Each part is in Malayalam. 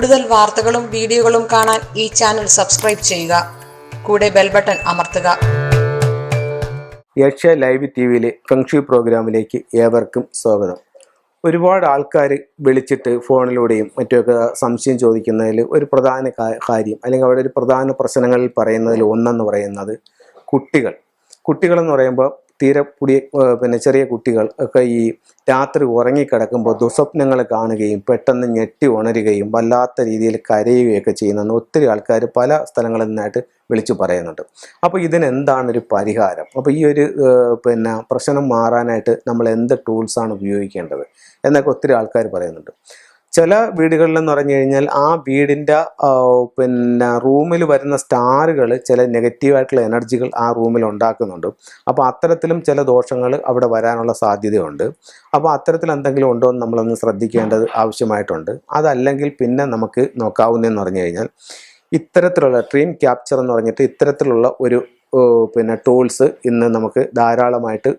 കൂടുതൽ വാർത്തകളും വീഡിയോകളും കാണാൻ ഈ ചാനൽ സബ്സ്ക്രൈബ് ചെയ്യുക. കൂടെ ബെൽ ബട്ടൺ അമർത്തുക. ഏഷ്യ ലൈവ് ടിവിയിലെ ഫെങ്ഷി പ്രോഗ്രാമിലേക്ക് ഏവർക്കും സ്വാഗതം. ഒരുപാട് ആൾക്കാർ വിളിച്ചിട്ട് ഫോണിലൂടെയും മറ്റുമൊക്കെ സംശയം ചോദിക്കുന്നതിൽ ഒരു പ്രധാന കാര്യം അല്ലെങ്കിൽ അവിടെ ഒരു പ്രധാന പ്രശ്നങ്ങളിൽ പറയുന്നതിൽ ഒന്നെന്ന് പറയുന്നത് കുട്ടികളെന്ന് പറയുമ്പോൾ തീരെ ചെറിയ കുട്ടികൾ ഒക്കെ ഈ രാത്രി ഉറങ്ങിക്കിടക്കുമ്പോൾ ദുസ്വപ്നങ്ങൾ കാണുകയും പെട്ടെന്ന് ഞെട്ടി ഉണരുകയും വല്ലാത്ത രീതിയിൽ കരയുകയൊക്കെ ചെയ്യുന്നെന്ന് ഒത്തിരി ആൾക്കാർ പല സ്ഥലങ്ങളിൽ നിന്നായിട്ട് വിളിച്ചു പറയുന്നുണ്ട്. അപ്പോൾ ഇതിനെന്താണ് ഒരു പരിഹാരം? അപ്പോൾ ഈ ഒരു പ്രശ്നം മാറാനായിട്ട് നമ്മൾ എന്ത് ടൂൾസാണ് ഉപയോഗിക്കേണ്ടത് എന്നൊക്കെ ഒത്തിരി ആൾക്കാർ പറയുന്നുണ്ട്. ചില വീടുകളിലെന്ന് പറഞ്ഞു കഴിഞ്ഞാൽ ആ വീടിൻ്റെ റൂമിൽ വരുന്ന സ്റ്റാറുകൾ ചില നെഗറ്റീവായിട്ടുള്ള എനർജികൾ ആ റൂമിൽ ഉണ്ടാക്കുന്നുണ്ട്. അപ്പോൾ അത്തരത്തിലും ചില ദോഷങ്ങൾ അവിടെ വരാനുള്ള സാധ്യതയുണ്ട്. അപ്പോൾ അത്തരത്തിൽ എന്തെങ്കിലും ഉണ്ടോ എന്ന് നമ്മളൊന്ന് ശ്രദ്ധിക്കേണ്ടത് ആവശ്യമായിട്ടുണ്ട്. അതല്ലെങ്കിൽ പിന്നെ നമുക്ക് നോക്കാവുന്നതെന്ന് പറഞ്ഞു കഴിഞ്ഞാൽ ഇത്തരത്തിലുള്ള ഡ്രീം ക്യാപ്ചർ എന്ന് പറഞ്ഞിട്ട് ഇത്തരത്തിലുള്ള ഒരു ടൂൾസ് ഇന്ന് നമുക്ക് ധാരാളമായിട്ട്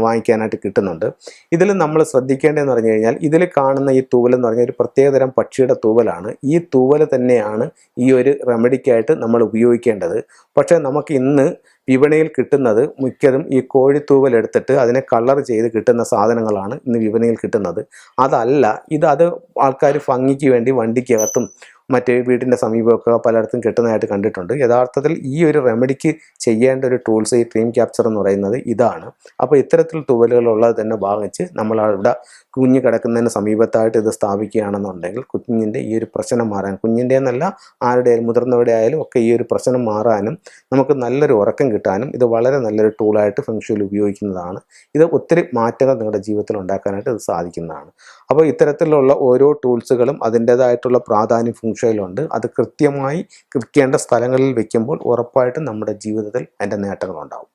വാങ്ങിക്കാനായിട്ട് കിട്ടുന്നുണ്ട്. ഇതിൽ നമ്മൾ ശ്രദ്ധിക്കേണ്ടതെന്ന് പറഞ്ഞു കഴിഞ്ഞാൽ ഇതിൽ കാണുന്ന ഈ തൂവലെന്ന് പറഞ്ഞാൽ ഒരു പ്രത്യേകതരം പക്ഷിയുടെ തൂവലാണ്. ഈ തൂവൽ തന്നെയാണ് ഈ ഒരു റെമഡിക്കായിട്ട് നമ്മൾ ഉപയോഗിക്കേണ്ടത്. പക്ഷേ നമുക്ക് ഇന്ന് വിപണിയിൽ കിട്ടുന്നത് മിക്കതും ഈ കോഴിത്തൂവൽ എടുത്തിട്ട് അതിനെ കളർ ചെയ്ത് കിട്ടുന്ന സാധനങ്ങളാണ് ഇന്ന് വിപണിയിൽ കിട്ടുന്നത്. അതല്ല, അത് ആൾക്കാർ ഭംഗിക്ക് വേണ്ടി വണ്ടിക്കകത്തും മറ്റേ വീടിൻ്റെ സമീപമൊക്കെ പലയിടത്തും കിട്ടുന്നതായിട്ട് കണ്ടിട്ടുണ്ട്. യഥാർത്ഥത്തിൽ ഈ ഒരു റെമഡിക്ക് ചെയ്യേണ്ട ഒരു ടൂൾസ് ഈ ഡ്രീം ക്യാപ്ചർ എന്ന് പറയുന്നത് ഇതാണ്. അപ്പോൾ ഇത്തരത്തിൽ തൂവലുകളുള്ളത് തന്നെ വാങ്ങിച്ച് നമ്മൾ അവിടെ കുഞ്ഞ് കിടക്കുന്നതിന് സമീപത്തായിട്ട് ഇത് സ്ഥാപിക്കുകയാണെന്നുണ്ടെങ്കിൽ കുഞ്ഞിൻ്റെ ഈ ഒരു പ്രശ്നം മാറാൻ, കുഞ്ഞിൻ്റെ എന്നല്ല ആരുടെ മുതിർന്നവരുടെ ആയാലും ഒക്കെ ഈ ഒരു പ്രശ്നം മാറാനും നമുക്ക് നല്ലൊരു ഉറക്കം കിട്ടാനും ഇത് വളരെ നല്ലൊരു ടൂളായിട്ട് ഫെങ്ഷുയിൽ ഉപയോഗിക്കുന്നതാണ്. ഇത് ഒത്തിരി മാറ്റങ്ങൾ നിങ്ങളുടെ ജീവിതത്തിൽ ഉണ്ടാക്കാനായിട്ട് ഇത് സാധിക്കുന്നതാണ്. അപ്പോൾ ഇത്തരത്തിലുള്ള ഓരോ ടൂൾസുകളും അതിൻ്റേതായിട്ടുള്ള പ്രാധാന്യം ഫെങ്ഷുയിലുണ്ട്. അത് കൃത്യമായി വെക്കേണ്ട സ്ഥലങ്ങളിൽ വെക്കുമ്പോൾ ഉറപ്പായിട്ടും നമ്മുടെ ജീവിതത്തിൽ അതിൻ്റെ നേട്ടങ്ങളുണ്ടാവും.